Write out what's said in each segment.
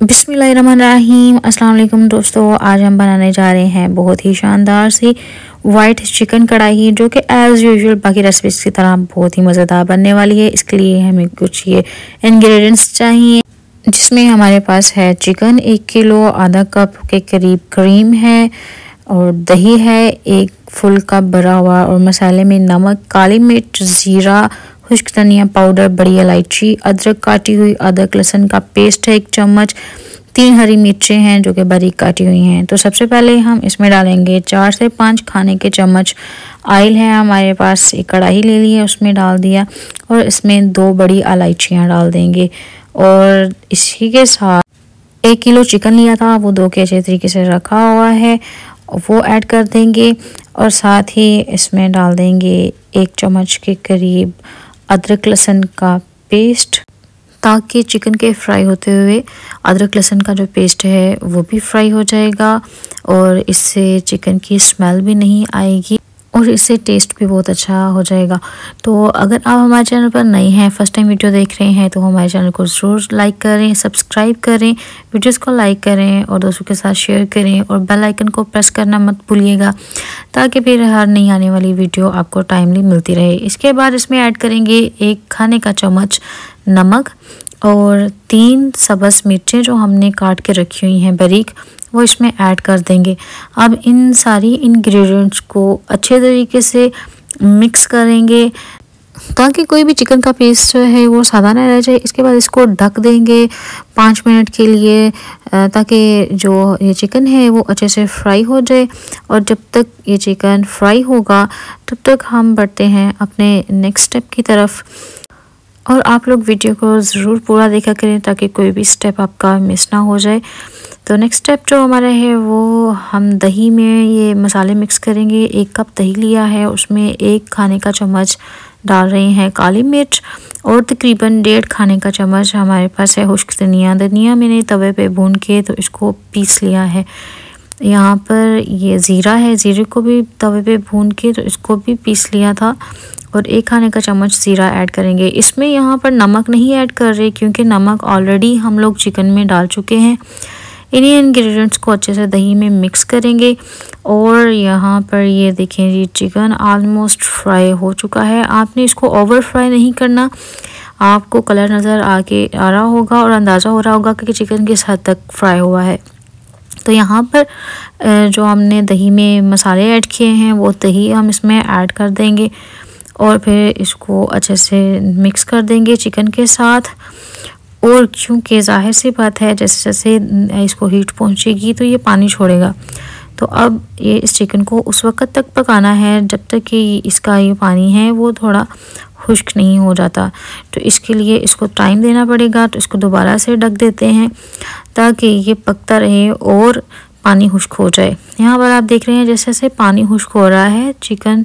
बिस्मिल्लाहिर्रहमानिर्रहीम। अस्सलाम वालेकुम दोस्तों, आज हम बनाने जा रहे हैं बहुत ही शानदार सी वाइट चिकन कढ़ाई, जो कि एज़ यूजुअल बाकी रेसिपीज़ की तरह बहुत ही मज़ेदार बनने वाली है। इसके लिए हमें कुछ ये इंग्रेडिएंट्स चाहिए, जिसमें हमारे पास है चिकन 1 किलो, आधा कप के करीब क्रीम है और दही है 1 फुल कप भरा हुआ, और मसाले में नमक, काली मिर्च, ज़ीरा, खुश्क धनिया पाउडर, बड़ी इलायची, अदरक काटी हुई, अदरक लहसुन का पेस्ट है 1 चम्मच, 3 हरी मिर्चें हैं जो कि बारीक काटी हुई हैं। तो सबसे पहले हम इसमें डालेंगे 4 से 5 खाने के चम्मच ऑयल है हमारे पास। एक कढ़ाई ले ली है, उसमें डाल दिया और इसमें 2 बड़ी इलायचियाँ डाल देंगे। और इसी के साथ 1 किलो चिकन लिया था, वो 2 के अच्छे तरीके से रखा हुआ है, वो ऐड कर देंगे। और साथ ही इसमें डाल देंगे 1 चम्मच के करीब अदरक लहसुन का पेस्ट, ताकि चिकन के फ्राई होते हुए अदरक लहसुन का जो पेस्ट है वो भी फ्राई हो जाएगा और इससे चिकन की स्मेल भी नहीं आएगी और इससे टेस्ट भी बहुत अच्छा हो जाएगा। तो अगर आप हमारे चैनल पर नए हैं, फर्स्ट टाइम वीडियो देख रहे हैं, तो हमारे चैनल को ज़रूर लाइक करें, सब्सक्राइब करें, वीडियोस को लाइक करें और दोस्तों के साथ शेयर करें और बेल आइकन को प्रेस करना मत भूलिएगा, ताकि फिर हर नई आने वाली वीडियो आपको टाइमली मिलती रहे। इसके बाद इसमें ऐड करेंगे 1 खाने का चम्मच नमक और 3 सब्ज़ मिर्चें जो हमने काट के रखी हुई हैं बारीक, वो इसमें ऐड कर देंगे। अब इन सारी इंग्रेडिएंट्स को अच्छे तरीके से मिक्स करेंगे, ताकि कोई भी चिकन का पेस्ट जो है वो सादा ना रह जाए। इसके बाद इसको ढक देंगे 5 मिनट के लिए, ताकि जो ये चिकन है वो अच्छे से फ्राई हो जाए। और जब तक ये चिकन फ्राई होगा तब तक हम बढ़ते हैं अपने नेक्स्ट स्टेप की तरफ। और आप लोग वीडियो को ज़रूर पूरा देखा करें, ताकि कोई भी स्टेप आपका मिस ना हो जाए। तो नेक्स्ट स्टेप जो हमारा है वो हम दही में ये मसाले मिक्स करेंगे। 1 कप दही लिया है, उसमें 1 खाने का चम्मच डाल रहे हैं काली मिर्च और तकरीबन 1.5 खाने का चम्मच हमारे पास है खुश्क धनिया। धनिया मैंने तवे पे भून के तो इसको पीस लिया है। यहाँ पर ये ज़ीरा है, ज़ीरे को भी तवे पे भून के तो इसको भी पीस लिया था और 1 खाने का चम्मच ज़ीरा ऐड करेंगे। इसमें यहाँ पर नमक नहीं ऐड कर रहे, क्योंकि नमक ऑलरेडी हम लोग चिकन में डाल चुके हैं। इन्हीं इंग्रेडिएंट्स को अच्छे से दही में मिक्स करेंगे। और यहाँ पर ये देखें जी, चिकन ऑलमोस्ट फ्राई हो चुका है। आपने इसको ओवर फ्राई नहीं करना, आपको कलर नज़र आ रहा होगा और अंदाज़ा हो रहा होगा कि चिकन किस हद तक फ्राई हुआ है। तो यहाँ पर जो हमने दही में मसाले ऐड किए हैं वो दही हम इसमें ऐड कर देंगे और फिर इसको अच्छे से मिक्स कर देंगे चिकन के साथ। और क्योंकि जाहिर सी बात है, जैसे जैसे इसको हीट पहुंचेगी तो ये पानी छोड़ेगा। तो अब ये इस चिकन को उस वक्त तक पकाना है जब तक कि इसका ये पानी है वो थोड़ा खुश्क नहीं हो जाता। तो इसके लिए इसको टाइम देना पड़ेगा। तो इसको दोबारा से ढक देते हैं ताकि ये पकता रहे और पानी खुश्क हो जाए। यहाँ पर आप देख रहे हैं जैसे जैसे पानी खुश्क हो रहा है चिकन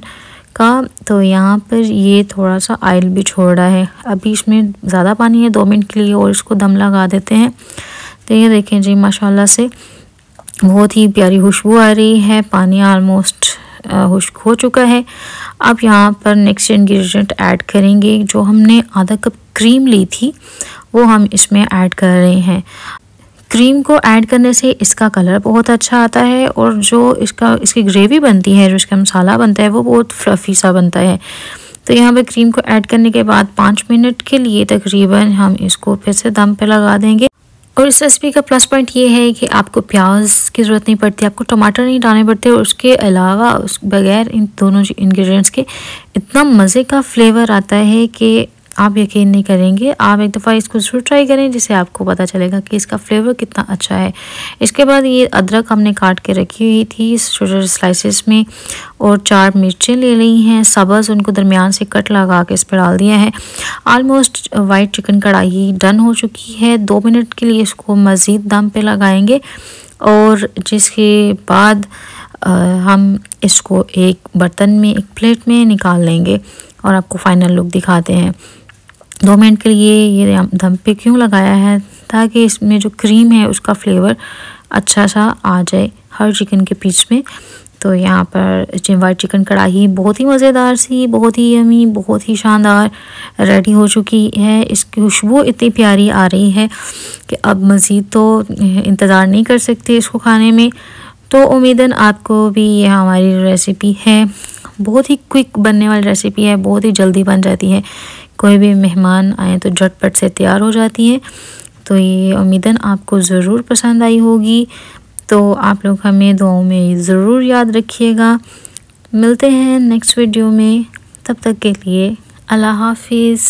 का, तो यहाँ पर ये थोड़ा सा ऑयल भी छोड़ रहा है। अभी इसमें ज़्यादा पानी है 2 मिनट के लिए, और इसको दम लगा देते हैं। तो ये देखें जी, माशाल्लाह से बहुत ही प्यारी खुशबू आ रही है, पानी ऑलमोस्ट खुश्क हो चुका है। अब यहाँ पर नेक्स्ट इंग्रेडिएंट ऐड करेंगे। जो हमने आधा कप क्रीम ली थी वो हम इसमें ऐड कर रहे हैं। क्रीम को ऐड करने से इसका कलर बहुत अच्छा आता है और जो इसकी ग्रेवी बनती है, जो इसका मसाला बनता है, वो बहुत फ्लफ़ी सा बनता है। तो यहाँ पे क्रीम को ऐड करने के बाद 5 मिनट के लिए तकरीबन हम इसको फिर से दम पे लगा देंगे। और इस रेसिपी का प्लस पॉइंट ये है कि आपको प्याज की ज़रूरत नहीं पड़ती, आपको टमाटर नहीं डालने पड़ते, और उसके अलावा उस बगैर इन दोनों इंग्रेडिएंट्स के इतना मज़े का फ्लेवर आता है कि आप यकीन नहीं करेंगे। आप एक दफ़ा इसको ज़रूर ट्राई करें, जिससे आपको पता चलेगा कि इसका फ्लेवर कितना अच्छा है। इसके बाद ये अदरक हमने काट के रखी हुई थी छोटे स्लाइसेस में, और 4 मिर्चें ले ली हैं सब्ज़, उनको दरमियान से कट लगा के इस पर डाल दिया है। ऑलमोस्ट वाइट चिकन कढ़ाई डन हो चुकी है। 2 मिनट के लिए इसको मज़ीद दम पे लगाएंगे और जिसके बाद हम इसको एक बर्तन में, एक प्लेट में निकाल लेंगे और आपको फाइनल लुक दिखाते हैं। 2 मिनट के लिए ये दम पे क्यों लगाया है, ताकि इसमें जो क्रीम है उसका फ्लेवर अच्छा सा आ जाए हर चिकन के पीस में। तो यहाँ पर वाइट चिकन कढ़ाई बहुत ही मज़ेदार सी, बहुत ही यमी, बहुत ही शानदार रेडी हो चुकी है। इसकी खुशबू इतनी प्यारी आ रही है कि अब मज़ीद तो इंतज़ार नहीं कर सकते इसको खाने में। तो उम्मीदन आपको भी ये हमारी रेसिपी है, बहुत ही क्विक बनने वाली रेसिपी है, बहुत ही जल्दी बन जाती है। कोई भी मेहमान आए तो झटपट से तैयार हो जाती है। तो ये उम्मीदन आपको ज़रूर पसंद आई होगी। तो आप लोग हमें दुआओं में ज़रूर याद रखिएगा। मिलते हैं नेक्स्ट वीडियो में, तब तक के लिए अल्लाह हाफिज़।